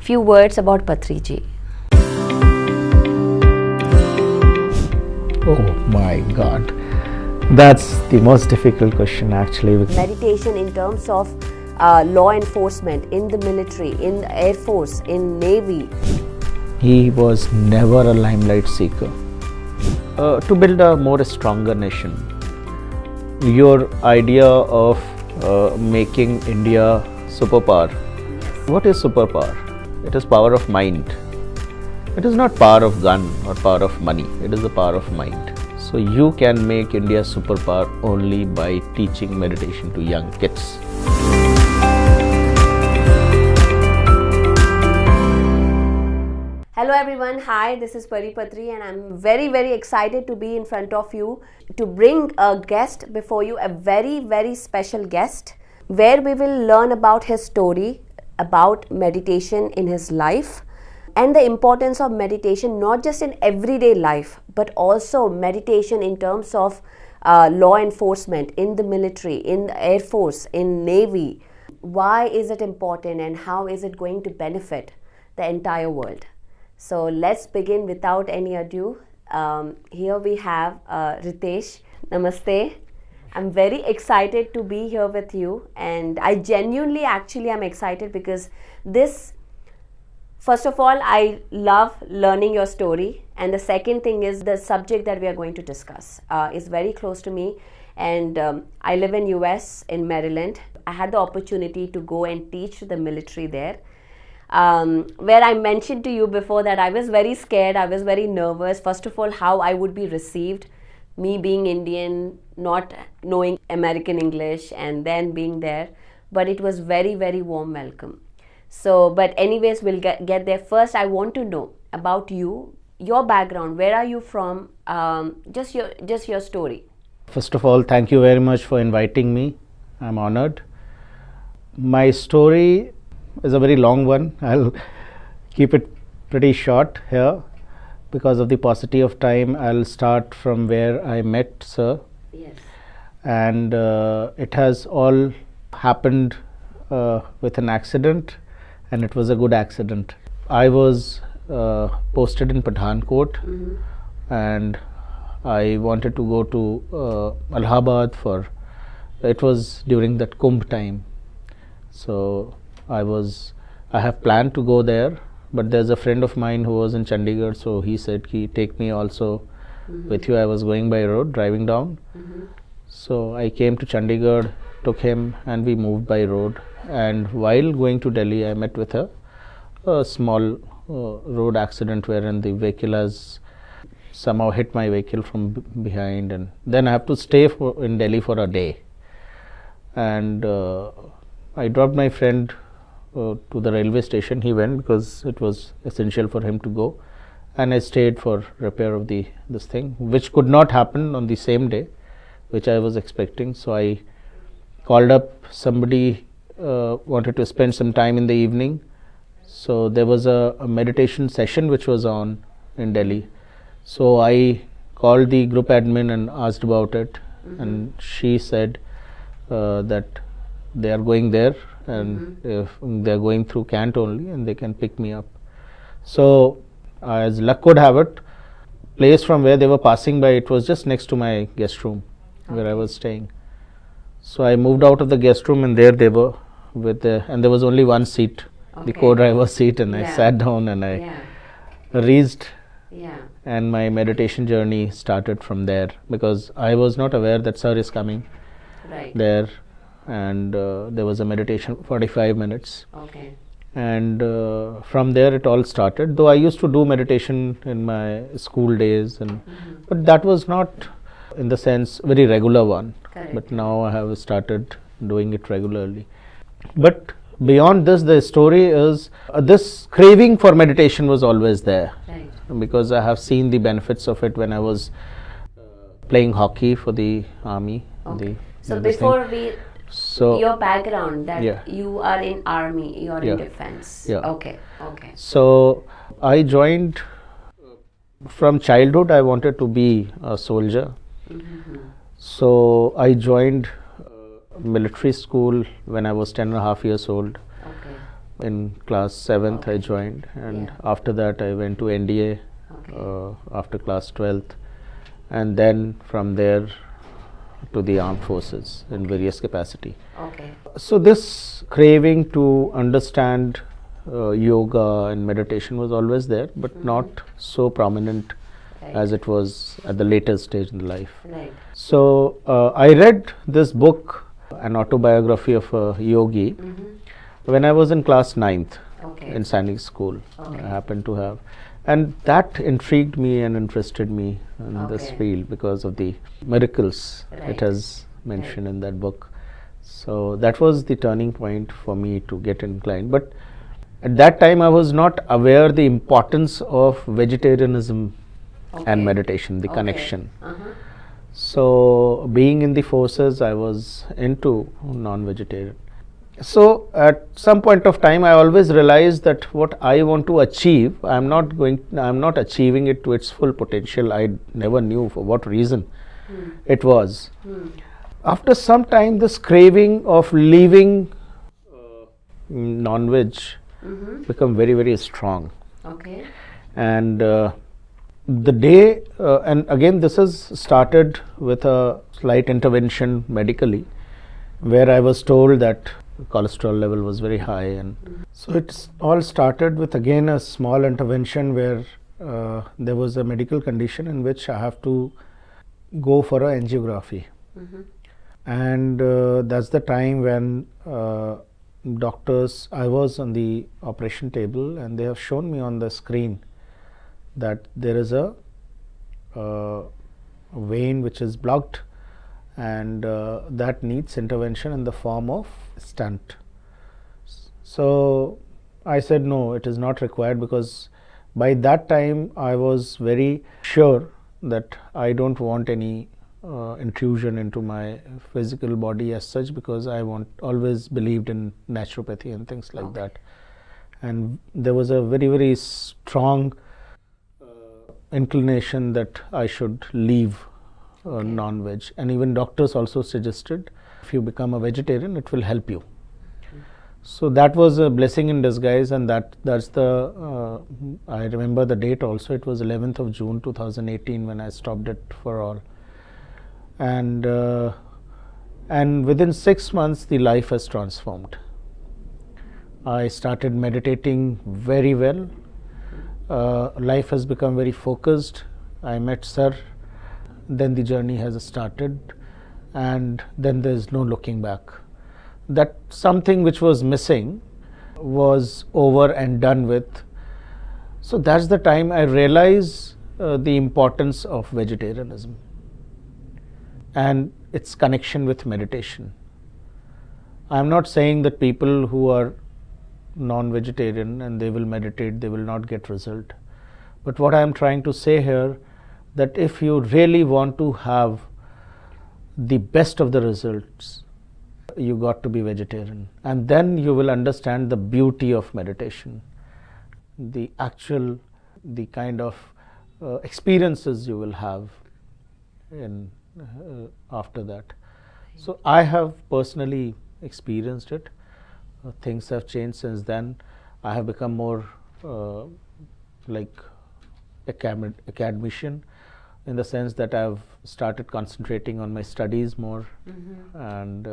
few words about Patriji. Oh my God, that's the most difficult question actually. Meditation in terms of law enforcement, in the military, in the Air Force, in Navy. He was never a limelight seeker. To build a more stronger nation, your idea of making India superpower. What is superpower? It is power of mind. It is not power of gun or power of money. It is the power of mind. So you can make India superpower only by teaching meditation to young kids. Hello everyone, hi, this is Patri and I'm very excited to be in front of you to bring a guest before you, a very special guest, where we will learn about his story, about meditation in his life, and the importance of meditation not just in everyday life but also meditation in terms of law enforcement, in the military, in the Air Force, in Navy. Why is it important and how is it going to benefit the entire world? So let's begin without any ado. Here we have Ritesh. Namaste. I'm very excited to be here with you, and I genuinely actually am excited because this, first of all, I love learning your story, and the second thing is the subject that we are going to discuss is very close to me, and I live in US in Maryland. I had the opportunity to go and teach to the military there, where I mentioned to you before that I was very scared, I was very nervous. First of all, how I would be received, me being Indian, not knowing American English, and then being there, but it was very warm welcome. So, but anyways, we'll get there. First, I want to know about you, your background. Where are you from? Just your story. First of all, thank you very much for inviting me. I'm honored. My story is a very long one. I'll keep it pretty short here because of the paucity of time. I'll start from where I met sir. Yes. And it has all happened with an accident, and it was a good accident. I was posted in Pathankot, and I wanted to go to Allahabad for, it was during that Kumbh time. So I have planned to go there, but there's a friend of mine who was in Chandigarh, so he said, take me also with you. I was going by road, driving down. So I came to Chandigarh, took him, and we moved by road. And while going to Delhi, I met with a small road accident wherein the vehicle has somehow hit my vehicle from behind, and then I have to stay in Delhi for a day. And I dropped my friend to the railway station. He went because it was essential for him to go, and I stayed for repair of this thing, which could not happen on the same day, which I was expecting. So I called up somebody, wanted to spend some time in the evening. So there was a meditation session which was on in Delhi. So I called the group admin and asked about it, and she said that they are going there, and if they are going through Kant only, and they can pick me up. So as luck would have it, place from where they were passing by, it was just next to my guest room where I was staying. So I moved out of the guest room, and there they were and there was only one seat, the co-driver seat, and I sat down and I reached, and my meditation journey started from there, because I was not aware that sir is coming there, and there was a meditation 45 minutes. And from there it all started, though I used to do meditation in my school days, and but that was not, in the sense, very regular one. But now I have started doing it regularly. But beyond this, the story is this craving for meditation was always there, because I have seen the benefits of it when I was playing hockey for the army. So before your background, that you are in army, you are in defense. Okay. So I joined, from childhood I wanted to be a soldier. So I joined military school when I was 10 and a half years old. In class 7th I joined, and after that I went to NDA after class 12th, and then from there to the armed forces in various capacity. So this craving to understand yoga and meditation was always there, but not so prominent as it was at the later stage in life. So I read this book, an autobiography of a yogi, when I was in class 9th in Sainik school. I happened to have, and that intrigued me and interested me in this field because of the miracles it has mentioned in that book. So that was the turning point for me to get inclined. But at that time I was not aware the importance of vegetarianism and meditation, the connection. So being in the forces, I was into non-vegetarian. So at some point of time I always realized that what I want to achieve, I'm not achieving it to its full potential. I never knew for what reason it was. After some time, this craving of leaving non-veg become very, very strong. And the day, and again this has started with a slight intervention medically, where I was told that cholesterol level was very high, and so it's all started with again a small intervention where there was a medical condition in which I have to go for a angiography. And that's the time when doctors, I was on the operation table and they have shown me on the screen that there is a vein which is blocked, and that needs intervention in the form of stent. So I said no, it is not required, because by that time I was very sure that I don't want any intrusion into my physical body as such, because I always believed in naturopathy and things like that. And there was a very, very strong inclination that I should leave non-veg, and even doctors also suggested if you become a vegetarian it will help you. So that was a blessing in disguise, and that's the I remember the date also. It was 11th of June 2018 when I stopped it for all, and within 6 months the life has transformed. I started meditating very well. Life has become very focused. I met Sir, then the journey has started, and then there is no looking back. That something which was missing was over and done with. So that's the time I realize the importance of vegetarianism and its connection with meditation. I am not saying that people who are non-vegetarian and they will meditate, they will not get result. But what I am trying to say here, that if you really want to have the best of the results, you got to be vegetarian, and then you will understand the beauty of meditation, the kind of experiences you will have in after that. So I have personally experienced it. Things have changed since then. I have become more like academician, in the sense that I have started concentrating on my studies more, and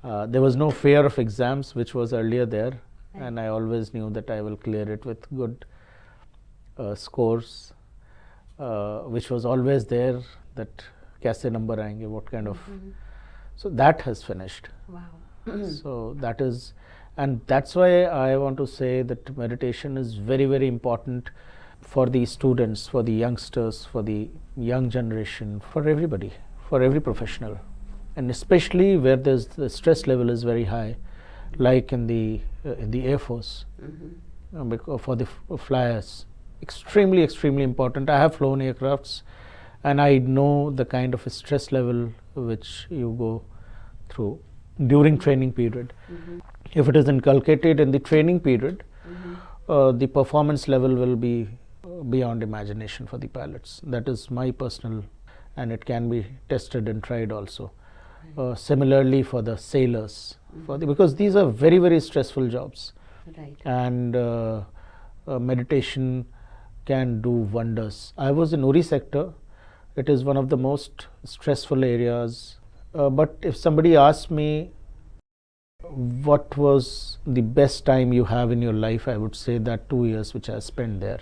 there was no fear of exams which was earlier there, and I always knew that I will clear it with good scores, which was always there, that kaise number aayenge, what kind of. So that has finished. So that is, and that's why I want to say that meditation is very, very important for the students, for the youngsters, for the young generation, for everybody, for every professional, and especially where the stress level is very high, like in the Air Force, for the flyers. Extremely, extremely important. I have flown aircrafts, and I know the kind of stress level which you go through during training period. If it is inculcated in the training period, the performance level will be beyond imagination for the pilots. That is my personal, and it can be tested and tried also. Similarly for the sailors, because these are very, very stressful jobs. Right. And meditation can do wonders. I was in Uri sector. It is one of the most stressful areas. But if somebody asks me what was the best time you have in your life, I would say that 2 years which I spent there.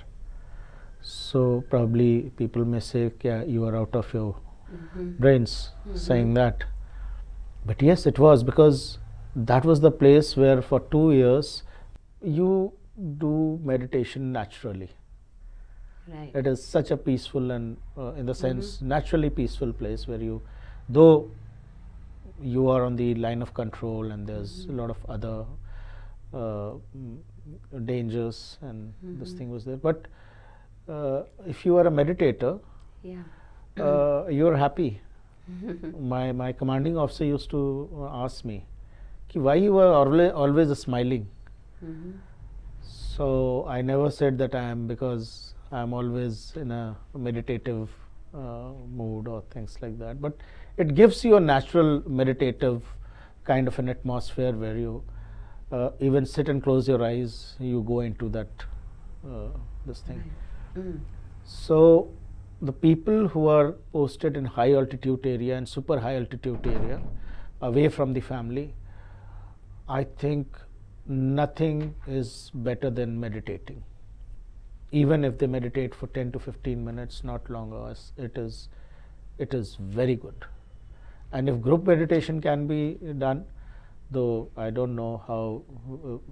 So probably people may say, yeah, you are out of your brains saying that. But yes, it was, because that was the place where for 2 years you do meditation naturally. Right. It is such a peaceful and in the sense naturally peaceful place where you, though you are on the line of control and there's a lot of other dangers, and this thing was there, but if you are a meditator, Yeah. you are happy. My commanding officer used to ask me, why you are always smiling? So I never said that I am, because I am always in a meditative mood or things like that, but it gives you a natural meditative kind of an atmosphere where you even sit and close your eyes, you go into that this thing. So the people who are posted in high altitude area and super high altitude area, away from the family, I think nothing is better than meditating. Even if they meditate for 10 to 15 minutes, not longer, it is very good. And if group meditation can be done, though I don't know how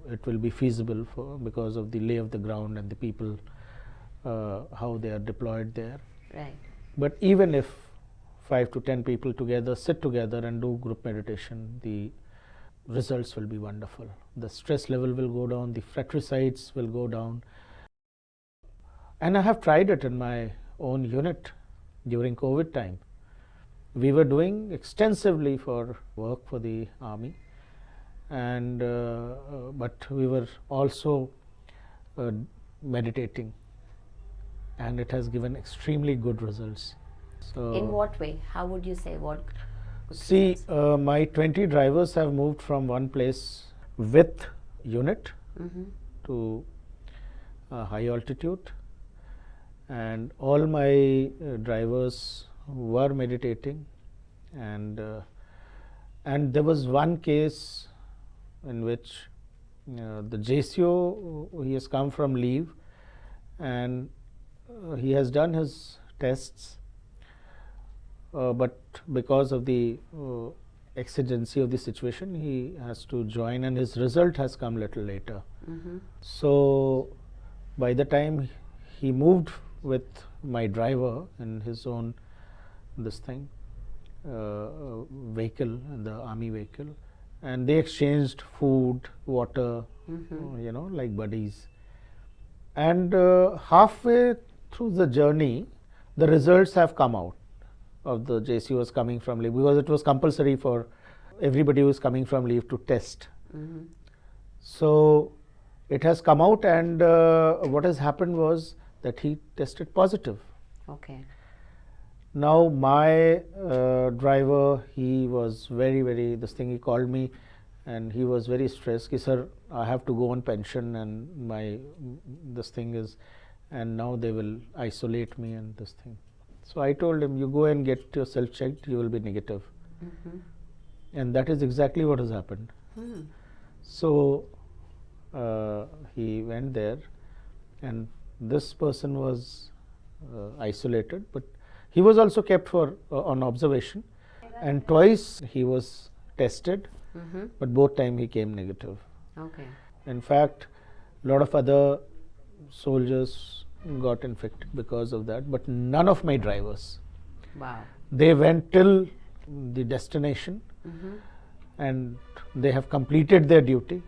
it will be feasible because of the lay of the ground and the people, how they are deployed there. Right. But even if 5 to 10 people together sit together and do group meditation, the results will be wonderful. The stress level will go down, the fratricides will go down. And I have tried it in my own unit during COVID time. We were doing extensively for work for the army, and but we were also meditating, and it has given extremely good results. So In what way? How would you say what? see, my 20 drivers have moved from one place with unit to high altitude, and all my drivers were meditating, and there was one case in which the JCO, he has come from leave, and he has done his tests, but because of the exigency of the situation, he has to join, and his result has come little later. So by the time he moved with my driver in his own vehicle, the army vehicle, and they exchanged food, water, like buddies. And halfway through the journey, the results have come out of the JCOs coming from leave, because it was compulsory for everybody who is coming from leave to test. So it has come out, and what has happened was that he tested positive. Okay. Now my driver, he was very he called me, and he was very stressed. He said, I have to go on pension, and my and now they will isolate me and this thing. So I told him, you go and get yourself checked, you will be negative. And that is exactly what has happened. So he went there, and this person was isolated, but he was also kept for on observation, and twice he was tested, but both time he came negative. Okay. In fact, a lot of other soldiers got infected because of that, but none of my drivers. Wow. They went till the destination, and they have completed their duty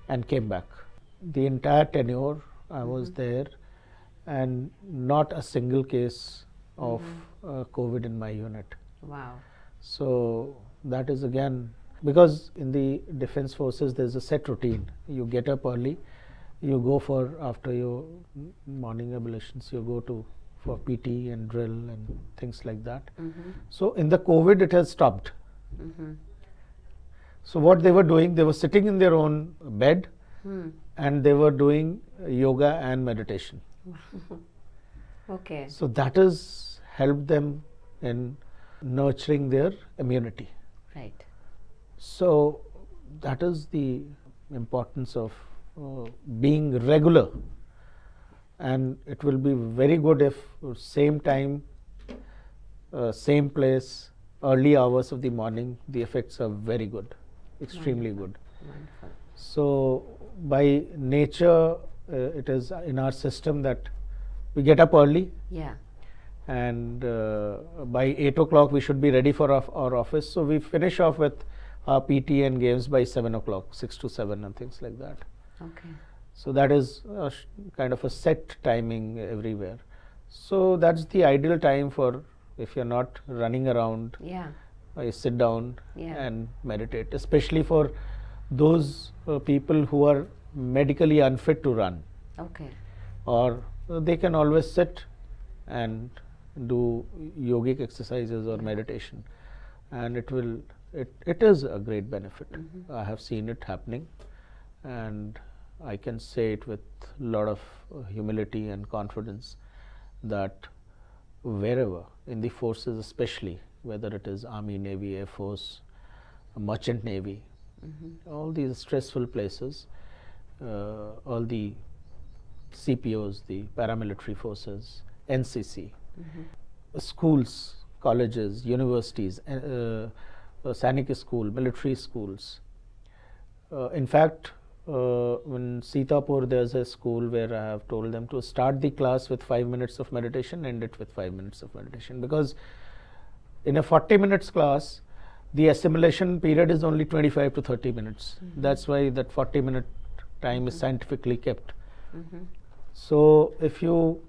and came back. The entire tenure I was there, and not a single case of COVID in my unit. Wow. So that is again, because in the defense forces there is a set routine. You get up early, you go for, after your morning ablutions, you go for PT and drill and things like that. So in the COVID it has stopped. So what they were doing, they were sitting in their own bed and they were doing yoga and meditation. Okay. So that has helped them in nurturing their immunity. Right. So that is the importance of being regular, and it will be very good if same time, same place, early hours of the morning, the effects are very good, extremely good. Wonderful. So by nature, it is in our system that we get up early, Yeah. and by 8 o'clock we should be ready for our office. So we finish off with our PT and games by 7 o'clock, 6 to 7 and things like that. Okay. So that is kind of a set timing everywhere. So that's the ideal time for, if you're not running around, Yeah. you sit down Yeah. and meditate, especially for those people who are medically unfit to run, Okay. or they can always sit and do yogic exercises or meditation, and it is a great benefit. I have seen it happening, and I can say it with a lot of humility and confidence that wherever in the forces, especially whether it is Army, Navy, Air Force, Merchant Navy, all these stressful places, all the CPOs, the paramilitary forces, NCC, schools, colleges, universities, Sainik school, military schools. In fact, in Sitapur, there's a school where I have told them to start the class with 5 minutes of meditation, end it with 5 minutes of meditation, because in a 40 minutes class, the assimilation period is only 25 to 30 minutes. That's why that 40-minute time is scientifically kept. So if you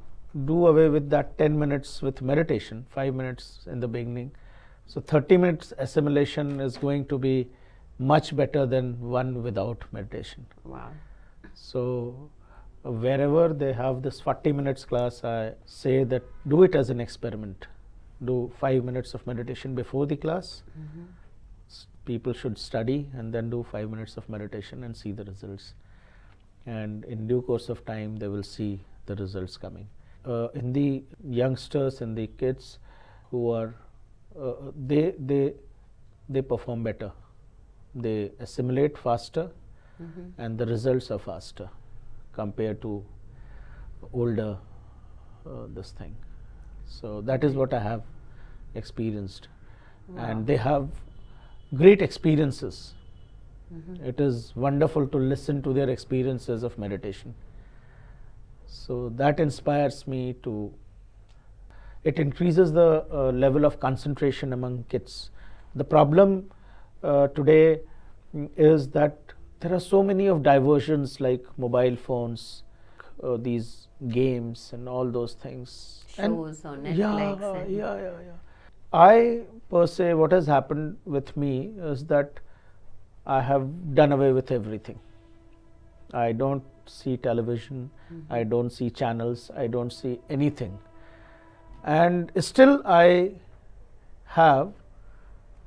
do away with that 10 minutes with meditation, 5 minutes in the beginning, so 30 minutes assimilation is going to be much better than one without meditation. Wow. So wherever they have this 40 minutes class, I say that do it as an experiment. Do 5 minutes of meditation before the class. People should study and then do 5 minutes of meditation and see the results. And in due course of time, they will see the results coming. In the youngsters and the kids who are, they perform better. They assimilate faster, and the results are faster compared to older this thing. So that is what I have experienced. And they have great experiences. It is wonderful to listen to their experiences of meditation. So that inspires me to, it increases the level of concentration among kids. The problem today is that there are so many of diversions like mobile phones, these games and all those things. Shows on Netflix. Yeah. I per se, what has happened with me is that I have done away with everything. I don't see television, I don't see channels, I don't see anything. And still I have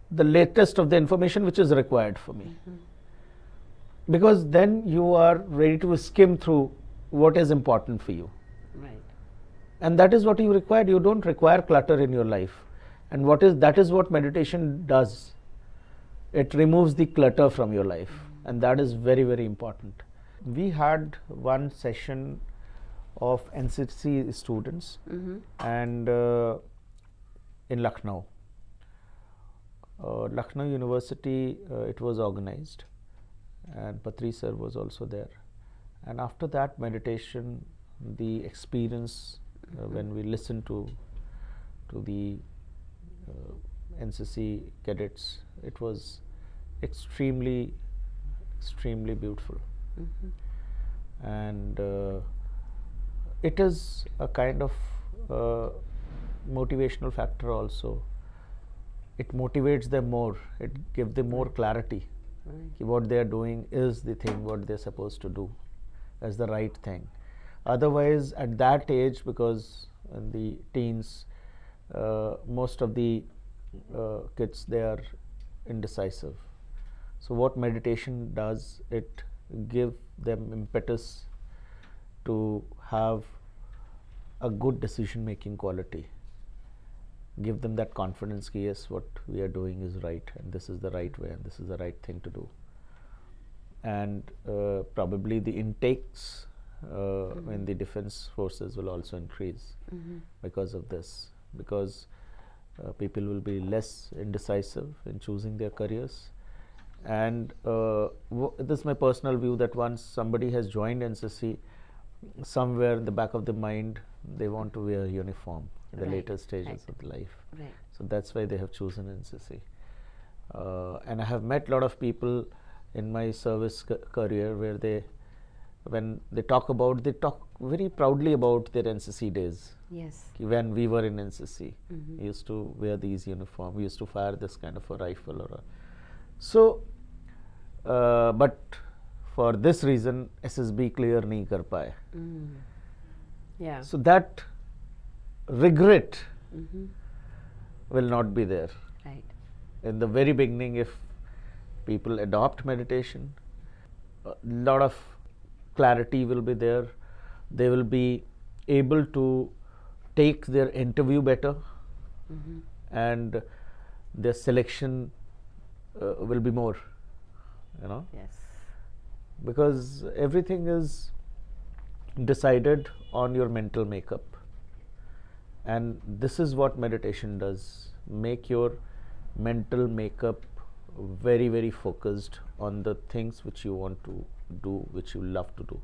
the latest of the information which is required for me. Because then you are ready to skim through what is important for you. Right. And that is what you require. You don't require clutter in your life. And that is what meditation does. It removes the clutter from your life. And that is very, very important. We had one session of NCC students and in Lucknow. Lucknow University, it was organized, and Patri sir was also there. And after that meditation, the experience when we listened to the NCC cadets, it was extremely beautiful. And it is a kind of motivational factor also. It motivates them more, it gives them more clarity. What they are doing is the thing what they are supposed to do, as the right thing. Otherwise, at that age, because in the teens, most of the kids, they are indecisive. So what meditation does, it give them impetus to have a good decision making quality. Give them that confidence, yes, what we are doing is right, and this is the right way, and this is the right thing to do. And probably the intakes in the defense forces will also increase because of this, because people will be less indecisive in choosing their careers. And this is my personal view, that once somebody has joined NCC, somewhere in the back of the mind they want to wear a uniform in the later stages of life. So that's why they have chosen NCC. And I have met a lot of people in my service career where when they talk very proudly about their NCC days. Yes. When we were in NCC, we used to wear these uniform, we used to fire this kind of a rifle or a. So, but for this reason, SSB clear nahi kar paye. Yeah. So that regret will not be there. Right. In the very beginning, if people adopt meditation, a lot of clarity will be there. They will be able to take their interview better, and their selection will be more, Yes. because everything is decided on your mental makeup, and this is what meditation does, make your mental makeup very, very focused on the things which you want to do, which you love to do.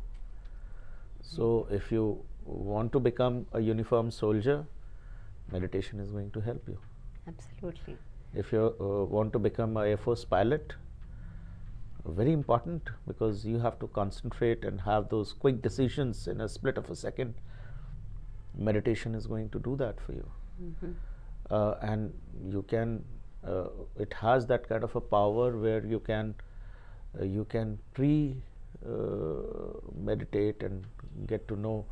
So if you want to become a uniformed soldier, meditation is going to help you. Absolutely. If you want to become a Air Force pilot, very important, because you have to concentrate and have those quick decisions in a split of a second. Meditation is going to do that for you. And you can, it has that kind of a power where you can meditate and get to know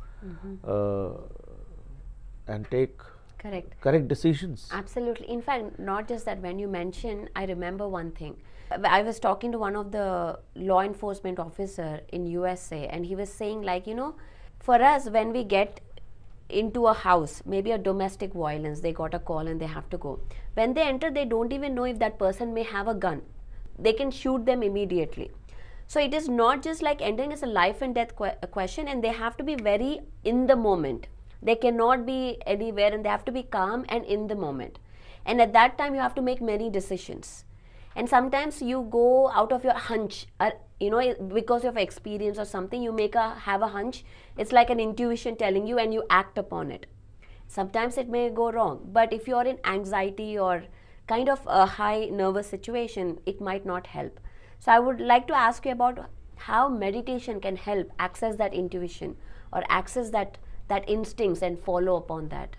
and take correct decisions. Absolutely. In fact, not just that, when you mention, I remember one thing. I was talking to one of the law enforcement officer in USA, and he was saying, like, for us, when we get into a house, maybe a domestic violence, they got a call and they have to go. When they enter, they don't even know if that person may have a gun. They can shoot them immediately. So it is not just like entering as a life and death question, and they have to be very in the moment. They cannot be anywhere, and they have to be calm and in the moment. And at that time, you have to make many decisions. And sometimes you go out of your hunch, because of experience or something, you have a hunch. It's like an intuition telling you, and you act upon it. Sometimes it may go wrong, but if you're in anxiety or kind of a high nervous situation, it might not help. So I would like to ask you about how meditation can help access that intuition or access that instincts and follow upon that.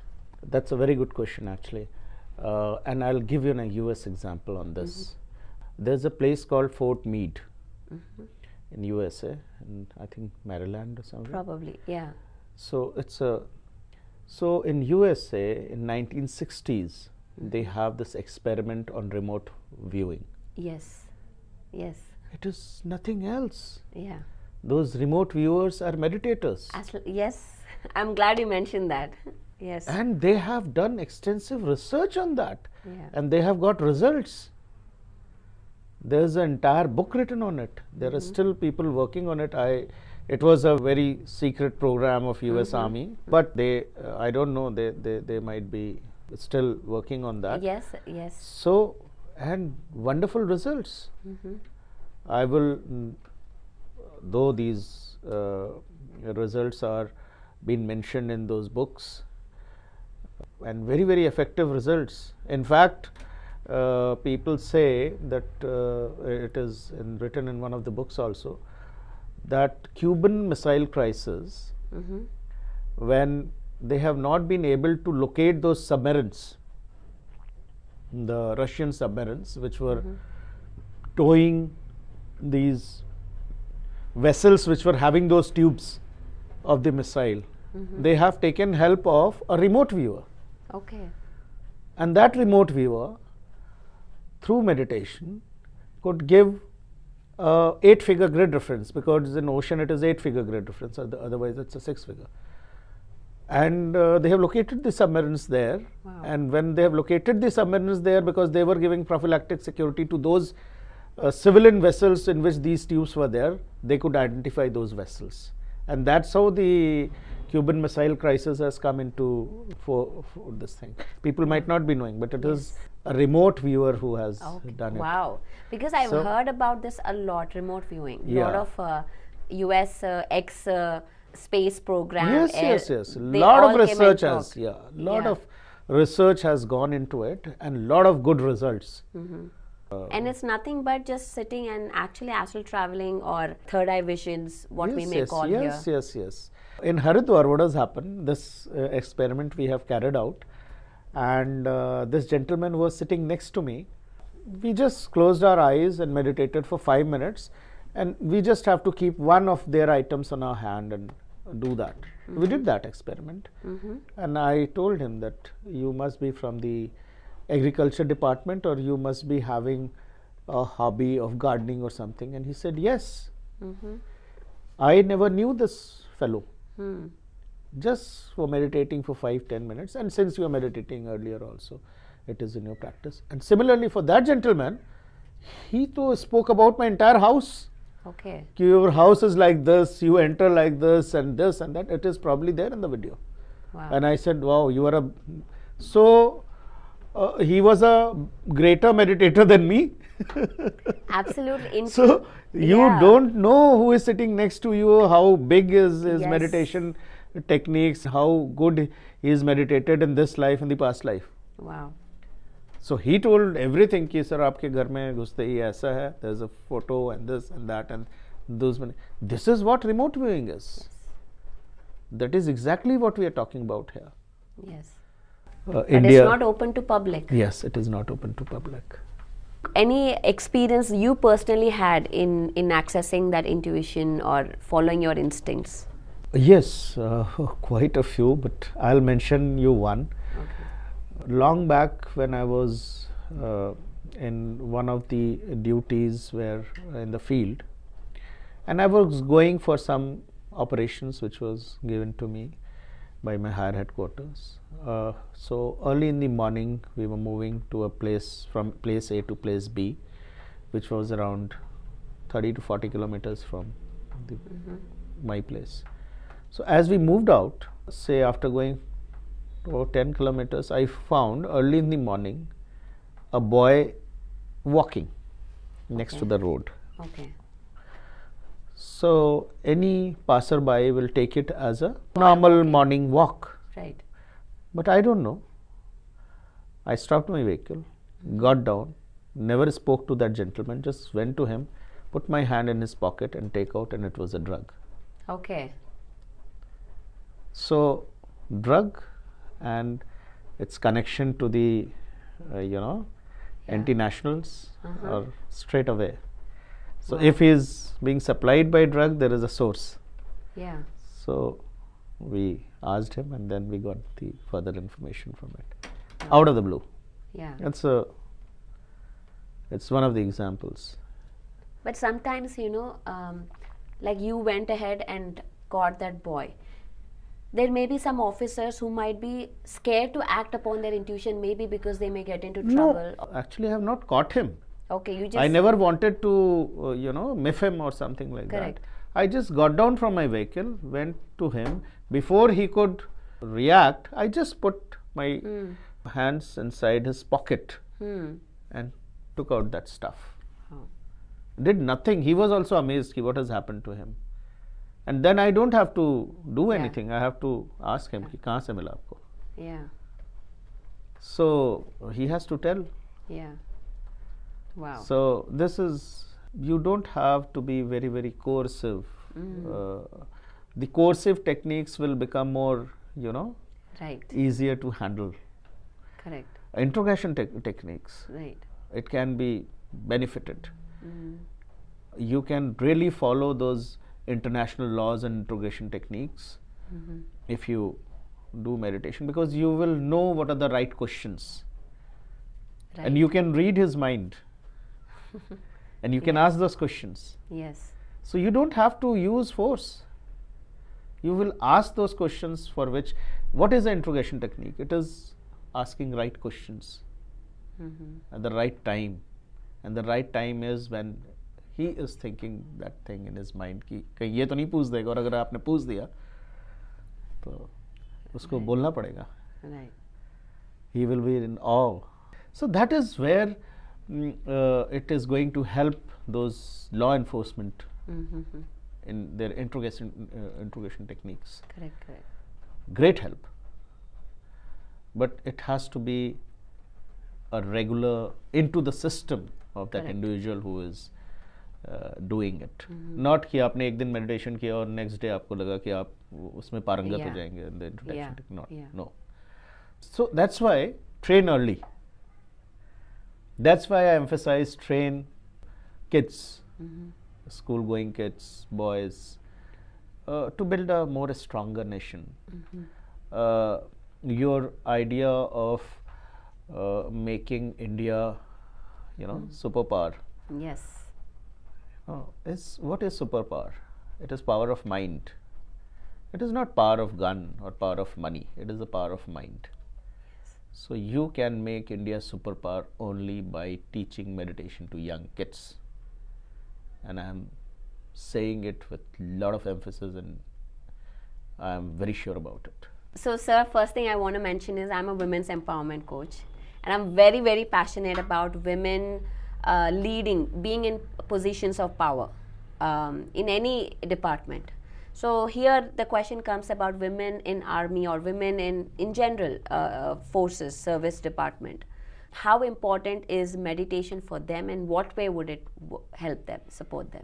That's a very good question, actually. And I'll give you a US example on this. There's a place called Fort Meade in USA, and I think Maryland or something. Probably, yeah. So so in USA in 1960s, they have this experiment on remote viewing. Yes. It is nothing else. Yeah. Those remote viewers are meditators. Yes, I'm glad you mentioned that. Yes. And they have done extensive research on that. Yeah. And they have got results. There's an entire book written on it. There are still people working on it. It was a very secret program of US Army, but I don't know, they might be still working on that. Yes. So, and wonderful results. I will, though these results are being mentioned in those books, and very, very effective results. In fact, people say that it is written in one of the books also, that Cuban Missile Crisis, when they have not been able to locate those submarines, the Russian submarines which were towing these vessels which were having those tubes of the missile, they have taken help of a remote viewer. Okay. And that remote viewer, through meditation, could give 8-figure grid reference, because in ocean it is 8-figure grid reference, otherwise it's a 6-figure. And they have located the submarines there. Wow. And when they have located the submarines there, because they were giving prophylactic security to those civilian vessels in which these tubes were there, they could identify those vessels. And that's how the Cuban Missile Crisis has come into for this thing. People might not be knowing, but it is a remote viewer who has done it. Wow, because I've heard about this a lot, remote viewing. Yeah. Lot of US X space program. Yes. Lot of research has, lot Yeah. of research has gone into it, and lot of good results. And it's nothing but just sitting and actually astral traveling or third eye visions, what we may call here. Yes. In Haridwar, what has happened, this experiment we have carried out, and this gentleman was sitting next to me. We just closed our eyes and meditated for 5 minutes, and we just have to keep one of their items on our hand and do that. We did that experiment, and I told him that you must be from the agriculture department, or you must be having a hobby of gardening or something. And he said yes. I never knew this fellow. Just for meditating for 5-10 minutes, and since you are meditating earlier also, it is in your practice. And similarly for that gentleman, he too spoke about my entire house. Okay. Your house is like this, you enter like this and that. It is probably there in the video. Wow. And I said, wow, you are a... So he was a greater meditator than me. Absolutely. So you don't know who is sitting next to you, how big is his meditation techniques, how good he is meditated in this life, in the past life. Wow. So he told everything कि sir आपके घर में घुसते ही ऐसा है, there's a photo and this and that and those. This is what remote viewing is. Yes. That is exactly what we are talking about here. Yes. India. It's not open to public. Yes, it is not open to public. Any experience you personally had in accessing that intuition or following your instincts? Yes, quite a few, but I'll mention you one. Okay. Long back when I was in one of the duties where in the field, and I was going for some operations which was given to me by my higher headquarters. So early in the morning we were moving to a place, from place A to place B, which was around 30 to 40 kilometers from my place. So as we moved out, say after going about 10 kilometers, I found early in the morning a boy walking next to the road. Okay. So any passerby will take it as a normal morning walk. Right. But I don't know. I stopped my vehicle, got down, never spoke to that gentleman, just went to him, put my hand in his pocket and take out, and it was a drug. Okay. So drug and its connection to the anti-nationals are straight away. So if he is being supplied by drug, there is a source. Yeah. So we asked him, and then we got the further information from it out of the blue. Yeah. It's one of the examples. But sometimes, like you went ahead and caught that boy. There may be some officers who might be scared to act upon their intuition, maybe because they may get into trouble. No, actually I have not caught him. Okay, you just... I never wanted to, miff him or something like Correct. that. I just got down from my vehicle, went to him. Before he could react, I just put my hands inside his pocket and took out that stuff. Oh. Did nothing. He was also amazed what has happened to him. And then I don't have to do anything. I have to ask him, kahan se mila aapko? Yeah. So he has to tell. Yeah. Wow. So this is, you don't have to be very, very coercive. The coercive techniques will become more, Right. easier to handle. Correct. Interrogation techniques, Right. it can be benefited. You can really follow those international laws and interrogation techniques if you do meditation, because you will know what are the right questions. Right. And you can read his mind. and you can ask those questions. Yes. So you don't have to use force. You will ask those questions for which, what is the interrogation technique? It is asking right questions at the right time. And the right time is when he is thinking that thing in his mind कि कहीं ये तो नहीं पूछ देगा, और अगर आपने पूछ दिया तो उसको बोलना पड़ेगा. Right. He will be in awe. So that is where it is going to help those law enforcement in their interrogation techniques. Correct. Great help. But it has to be a regular into the system of that individual who is doing it. Not कि आपने एक दिन meditation किया और next day आपको लगा कि आप उसमें पारंगत हो जाएंगे in the introduction technique. No. So that's why train early. That's why I emphasize train kids, school going kids, boys, to build a more stronger nation. Your idea of making India, superpower. Yes. What is superpower? It is power of mind. It is not power of gun or power of money. It is the power of mind. So you can make India superpower only by teaching meditation to young kids. And I am saying it with a lot of emphasis, and I am very sure about it. So sir, first thing I want to mention is I'm a women's empowerment coach, and I'm very, very passionate about women leading, being in positions of power in any department. So here the question comes about women in army or women in general forces, service department. How important is meditation for them, and what way would it help them, support them?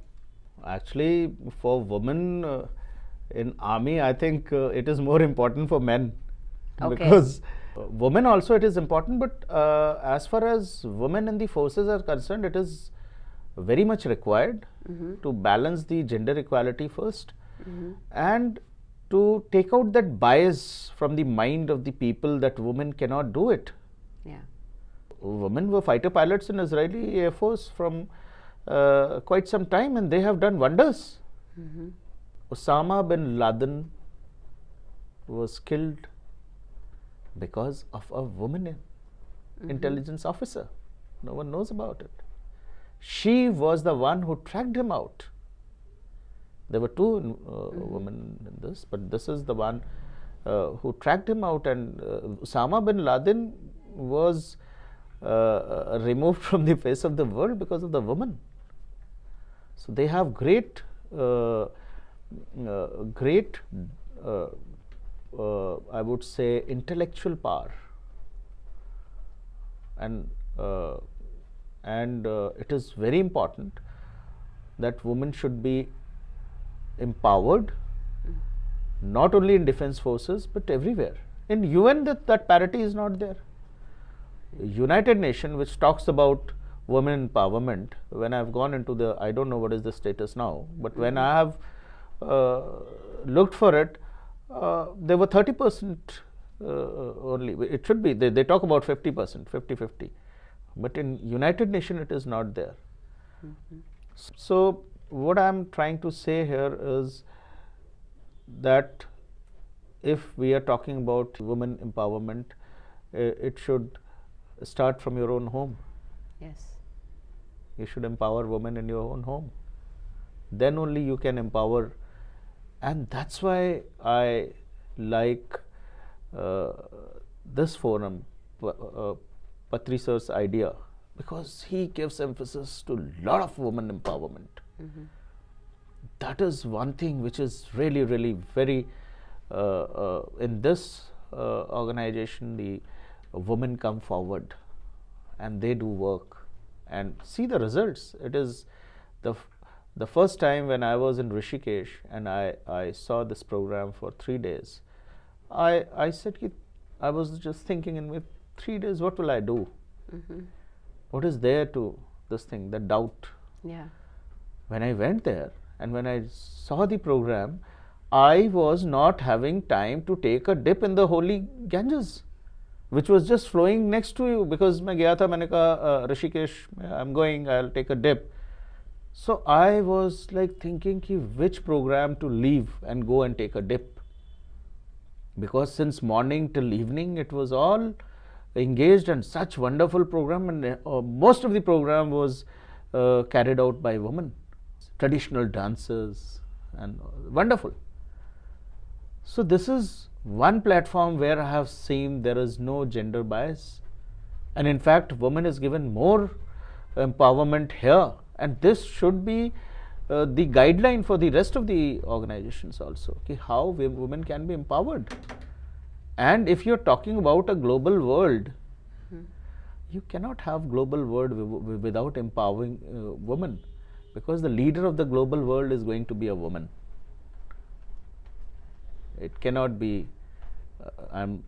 Actually, for women in army, I think it is more important for men. Okay. Because women also it is important, but as far as women in the forces are concerned, it is very much required to balance the gender equality first. And to take out that bias from the mind of the people that women cannot do it. Yeah. Women were fighter pilots in Israeli Air Force from quite some time, and they have done wonders. Osama bin Laden was killed because of a woman intelligence officer. No one knows about it. She was the one who tracked him out. There were two women in this, but this is the one who tracked him out, and Osama bin Laden was removed from the face of the world because of the woman. So they have great I would say intellectual power, and it is very important that women should be empowered, not only in defense forces but everywhere. In UN that parity is not there. United Nations, which talks about women empowerment, when I have gone into the, I don't know what is the status now, but when I have looked for it, there were 30% only. It should be, they talk about 50%, 50-50. But in United Nations it is not there. So what I am trying to say here is that if we are talking about women empowerment, it should start from your own home. Yes. You should empower women in your own home. Then only you can empower, and that's why I like this forum, Patri sir's idea, because he gives emphasis to a lot of women empowerment. That is one thing which is really, really very in this organization, the women come forward and they do work and see the results. It is the first time when I was in Rishikesh and I saw this program for 3 days. I said, I was just thinking in 3 days, what will I do? What is there to this thing, the doubt? Yeah. When I went there and when I saw the program, I was not having time to take a dip in the holy Ganges, which was just flowing next to you, because मैं गया था, मैंने कहा Rishikesh, I'm going, I'll take a dip. So I was like thinking which program to leave and go and take a dip, because since morning till evening it was all engaged in such wonderful program, and most of the program was carried out by women, traditional dances and wonderful. So this is one platform where I have seen there is no gender bias, and in fact women is given more empowerment here, and this should be the guideline for the rest of the organizations also, okay, how women can be empowered. And if you're talking about a global world, you cannot have global world without empowering women, because the leader of the global world is going to be a woman. It cannot be, I'm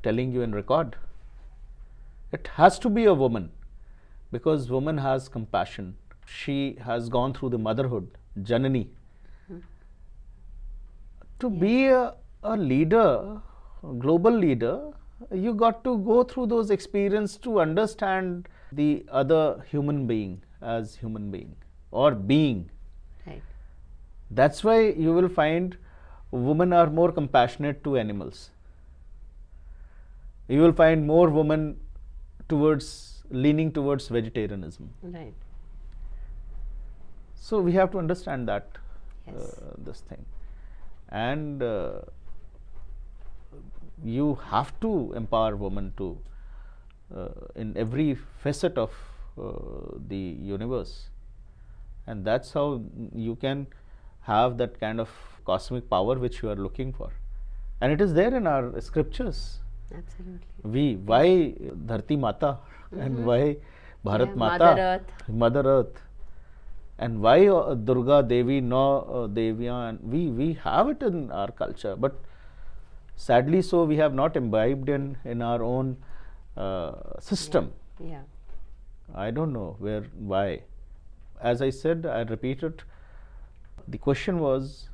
telling you in record, it has to be a woman, because woman has compassion. She has gone through the motherhood, Janani. To be a leader, a global leader, you got to go through those experiences to understand the other human being as human being or being. Right. That's why you will find women are more compassionate to animals. You will find more women leaning towards vegetarianism. Right. So we have to understand that, Yes. this thing, and you have to empower women to in every facet of the universe, and that's how you can have that kind of cosmic power which you are looking for, and it is there in our scriptures. Absolutely. Why Dharti Mata and why Bharat Mata, Mother Earth. Mother Earth, and why Durga Devi, no Devya, and we have it in our culture, but sadly so we have not imbibed in our own system. Yeah. I don't know why. As I said, I repeat it. The question was,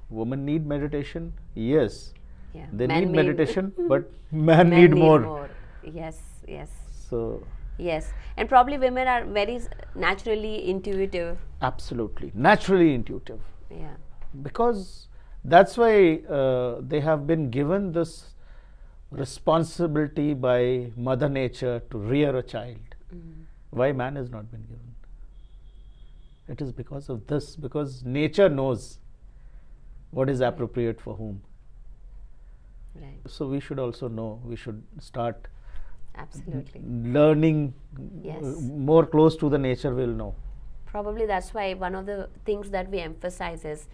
women need meditation? Yes. Yeah. They Men need meditation, but men need more. Yes, yes. So Yes. And probably women are very naturally intuitive. absolutely, naturally intuitive. Yeah. Because that's why they have been given this responsibility by Mother Nature to rear a child. Why man has not been given? It is because of this, because nature knows what is appropriate for whom. Right. So we should also know, we should start Absolutely. learning. Yes. More close to the nature will know. Probably that's why one of the things that we emphasize is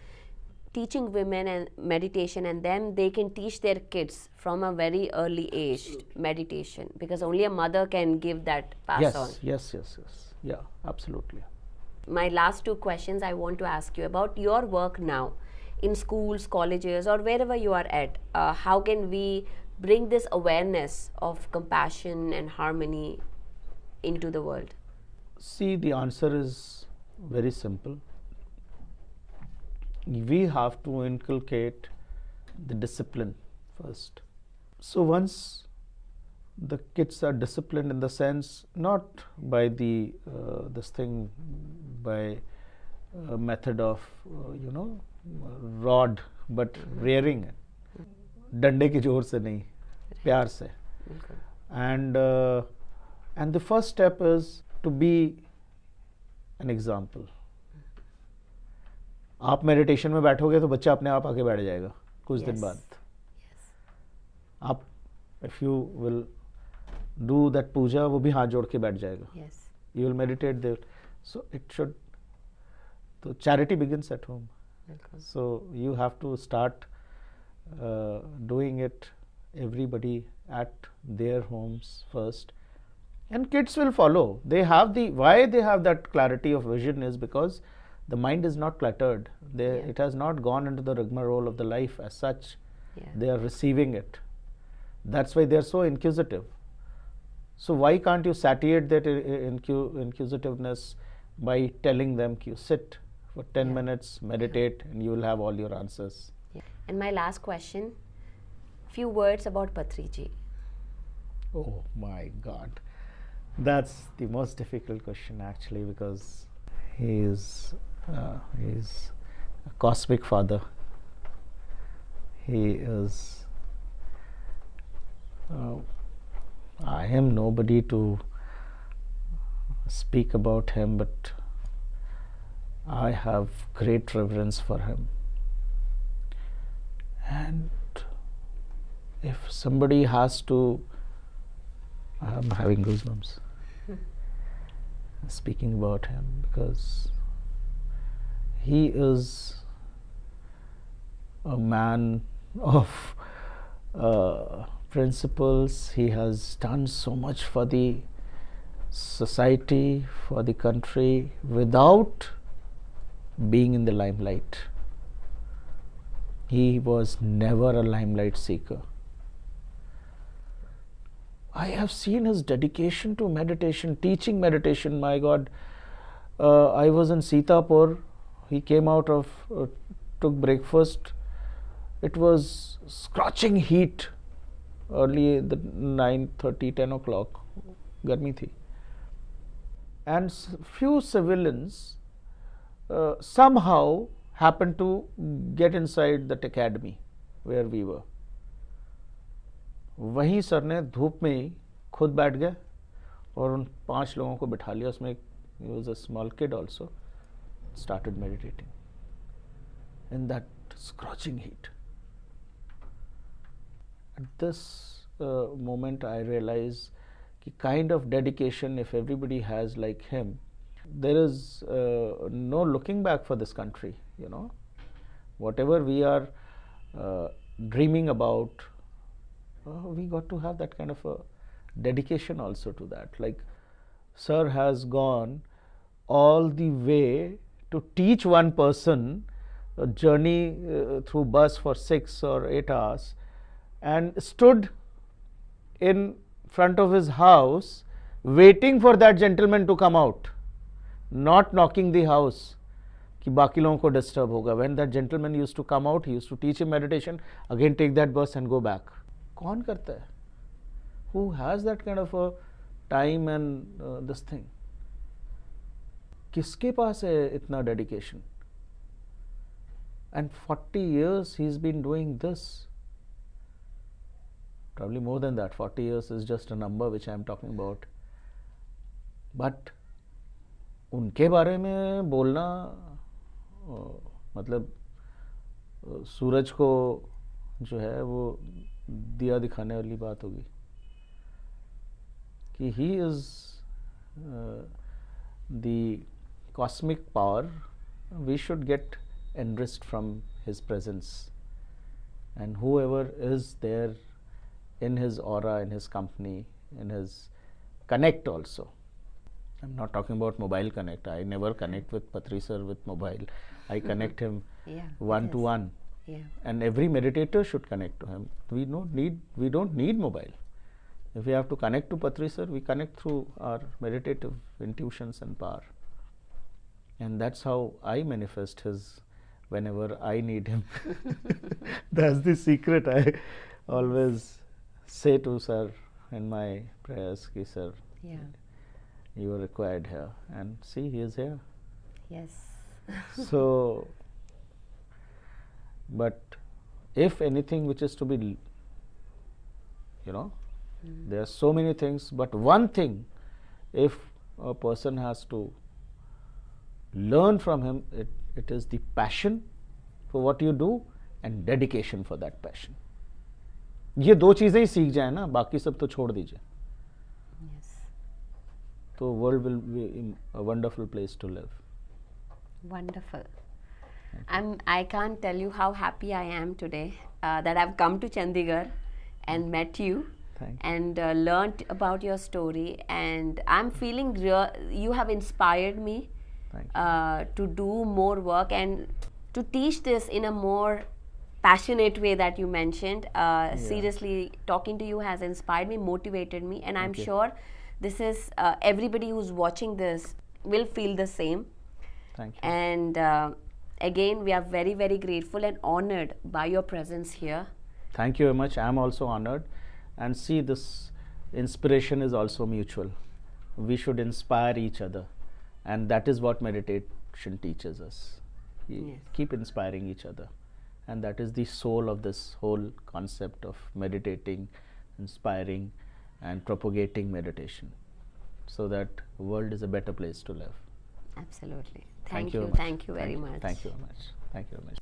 teaching women and meditation, and then they can teach their kids from a very early age meditation, because only a mother can give that pass on. Yes. Yeah, absolutely. My last two questions I want to ask you about your work now in schools, colleges, or wherever you are at. How can we bring this awareness of compassion and harmony into the world? See, the answer is very simple. We have to inculcate the discipline first. So once the kids are disciplined, in the sense not by the this thing, by a method of rod, but rearing it, डंडे की जोर से नहीं, प्यार से. And the first step is to be an example. आप meditation में बैठोगे तो बच्चा अपने आप आके बैठ जाएगा कुछ दिन बाद. आप if you will do that puja, वो भी हाथ जोड़ के बैठ जाएगा. You will meditate there. So it should. So charity begins at home. So you have to start doing it, everybody at their homes first, and kids will follow. They have why they have that clarity of vision is because the mind is not cluttered. It has not gone into the rigmarole of the life as such. They are receiving it. That's why they are so inquisitive. So why can't you satiate that inquisitiveness by telling them, sit for 10 minutes, meditate, and you will have all your answers. And my last question, few words about Patriji. Oh my God, that's the most difficult question actually, because He is a cosmic father. He is. I am nobody to speak about him, but I have great reverence for him. And if somebody has to, I'm having goosebumps speaking about him, because he is a man of principles. He has done so much for the society, for the country, without being in the limelight. He was never a limelight seeker. I have seen his dedication to meditation, teaching meditation. My God, I was in Sitapur. He came out of, took breakfast. It was scorching heat, early the 9:30, 10 o'clock, garmi thi. And few civilians somehow happened to get inside that academy where we were. वहीं sir ने धूप में ही खुद बैठ गए और उन 5 लोगों को बिठा लिया. उसमें he was a small kid also, started meditating in that scorching heat. At this moment I realize the kind of dedication, if everybody has like him, there is no looking back for this country. You know, whatever we are dreaming about, we got to have that kind of a dedication also to that. Like sir has gone all the way to teach one person a journey through bus for 6 or 8 hours, and stood in front of his house waiting for that gentleman to come out, not knocking the house कि बाकी लोगों को disturb होगा. When that gentleman used to come out, he used to teach him meditation, again take that bus and go back. कौन करता है? Who has that kind of a time and this thing? किसके पास है इतना dedication? And 40 years he's been doing this. Probably more than that. 40 years is just a number which I am talking about. But उनके बारे में बोलना मतलब सूरज को जो है वो दिया दिखाने वाली बात होगी कि he is the cosmic power. We should get enriched from his presence, and whoever is there in his aura, in his company, in his connect also. I'm not talking about mobile connect. I never connect with Patri sir with mobile. I connect him one to one. Yeah. And every meditator should connect to him. We don't need mobile. If we have to connect to Patri sir, we connect through our meditative intuitions and power. And that's how I manifest his whenever I need him. That's the secret I always say to sir in my prayers, ki sir, you are required here. And see, he is here. Yes. So, but if anything which is to be, you know, there are so many things, but one thing, if a person has to learn from him, it is the passion for what you do and dedication for that passion. ये दो चीजें ही सीख जाए ना, बाकी सब तो छोड़ दीजिए. Yes. So world will be a wonderful place to live. Wonderful. I can't tell you how happy I am today that I've come to Chandigarh and met you and learnt about your story, and I'm feeling you have inspired me to do more work and to teach this in a more passionate way that you mentioned. Seriously, talking to you has inspired me, motivated me, and I'm sure this is everybody who's watching this will feel the same. Thank you. And again, we are very, very grateful and honored by your presence here. Thank you very much. I am also honored. And see, this inspiration is also mutual. We should inspire each other. And that is what meditation teaches us. Yes. Keep inspiring each other. And that is the soul of this whole concept of meditating, inspiring, and propagating meditation, so that the world is a better place to live. Absolutely. Thank Thank you. very much. Thank you very much. Thank you very much. Thank you very much.